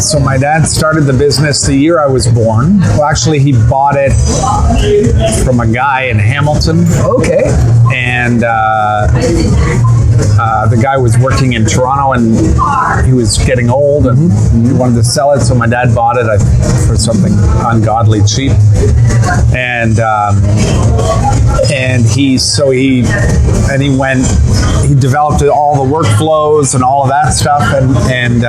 So my dad started the business the year I was born. Well, actually, he bought it from a guy in Hamilton. Okay. And the guy was working in Toronto, and he was getting old, and he wanted to sell it. So my dad bought it for something ungodly cheap. And he developed all the workflows and all of that stuff, and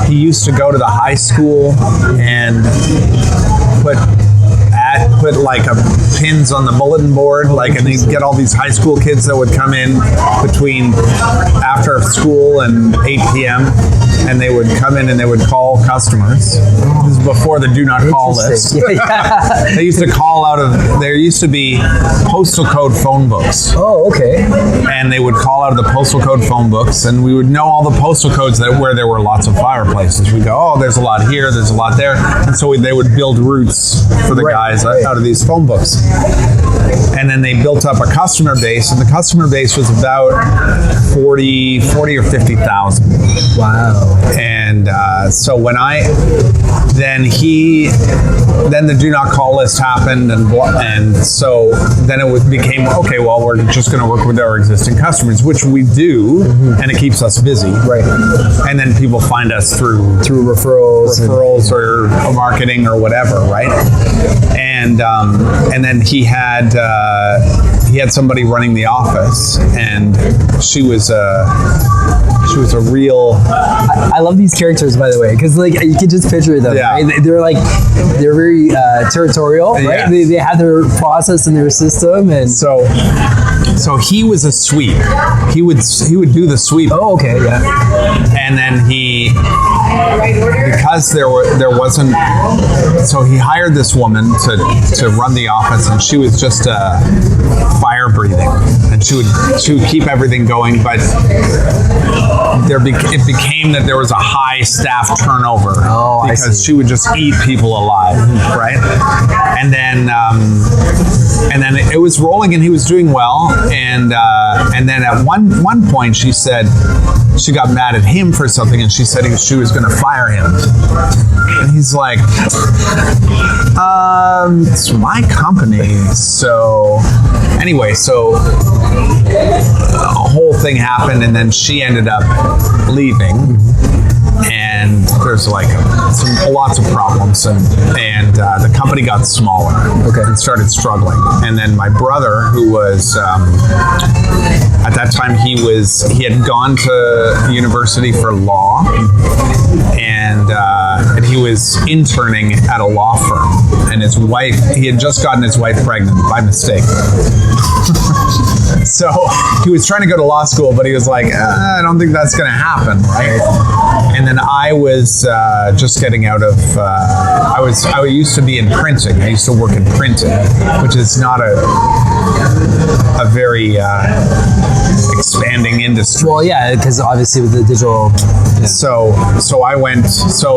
he used to go to the high school and put like pins on the bulletin board, and he'd get all these high school kids that would come in between after school and 8 p.m. and they would come in and they would call customers. This is before the do not call list. Yeah. They used to call out of, there used to be postal code phone books. Oh, okay. And they would call out of the postal code phone books, and we would know all the postal codes where there were lots of fireplaces. We'd go, oh, there's a lot here, there's a lot there. And so they would build routes for the guys out of these phone books. And then they built up a customer base, and the customer base was about 40 or 50,000. Wow. And so when then the do not call list happened, and so then it became, okay, well, we're just going to work with our existing customers, which we do, and it keeps us busy. Right. And then people find us through referrals or marketing or whatever, right? And then he had somebody running the office, and she was a real. I love these characters, by the way, because you can just picture them. Yeah. Right? They're very territorial, right? Yeah. They have their process and their system, and so he was a sweep. He would do the sweep. Oh, okay, yeah. And then because there wasn't, so he hired this woman to run the office, and she was just fire breathing, and she would keep everything going, but it became that there was a high staff turnover because she would just eat people alive, right? And then it was rolling, and he was doing well, and then at one point she said she got mad at him for something, and she said she was going to fire him, and he's like, it's my company. So anyway, a whole thing happened, and then she ended up leaving, and there's lots of problems, and the company got smaller, and started struggling. And then my brother, who was at that time he had gone to university for law, and he was interning at a law firm, and he had just gotten his wife pregnant by mistake. So he was trying to go to law school, but he was like, I don't think that's going to happen, right? And then I was just getting out of, I used to be in printing. I used to work in printing, which is not a very expanding industry. Well, yeah, because obviously with the digital. Yeah. So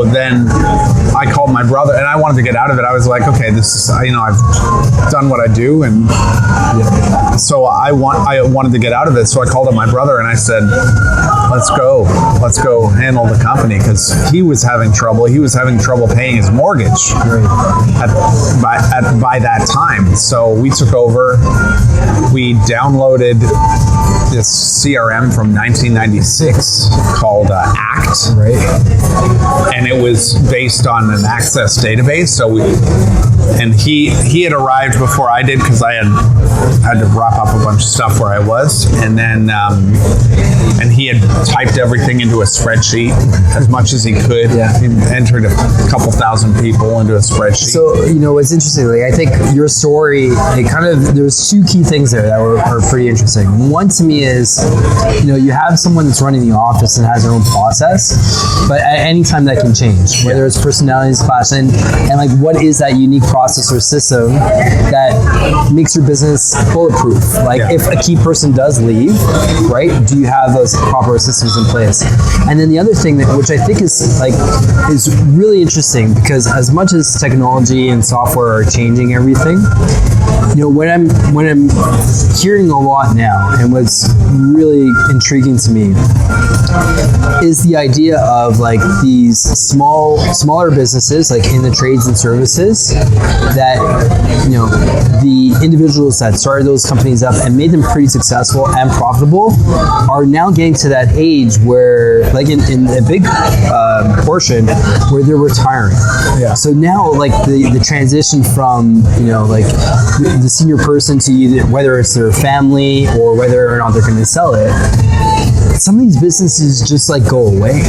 then I called my brother, and I wanted to get out of it. I was like, okay, this is, I've done what I do, and so I wanted to get out of it. So I called up my brother, and I said, let's go handle the company, because he was having trouble. He was having trouble paying his mortgage by that time. So we took over. We downloaded this CRM from 1996 called ACT, right? And it was based on an Access database. So he had arrived before I did, because I had to wrap up a bunch of stuff where I was, and then and he had typed everything into a spreadsheet as much as he could. Yeah. He entered a couple thousand people into a spreadsheet. So what's interesting, I think your story, there's two key things there that are pretty interesting. One to me is, you have someone that's running the office and has their own process, but at any time that can change, whether it's personalities, class, and what is that unique process or system that makes your business bulletproof. Like if a key person does leave, right, do you have those proper systems in place? And then the other thing that, which I think is really interesting, because as much as technology and software are changing everything, when I'm hearing a lot now, and what's really intriguing to me is the idea of like these smaller businesses, like in the trades and services, that the individuals that started those companies up and made them pretty successful and profitable are now getting to that age where, like in a big portion, where they're retiring. Yeah. So now, like the transition from like the senior person to either, whether it's their family or whether or not they're going to sell it, some of these businesses just like go away.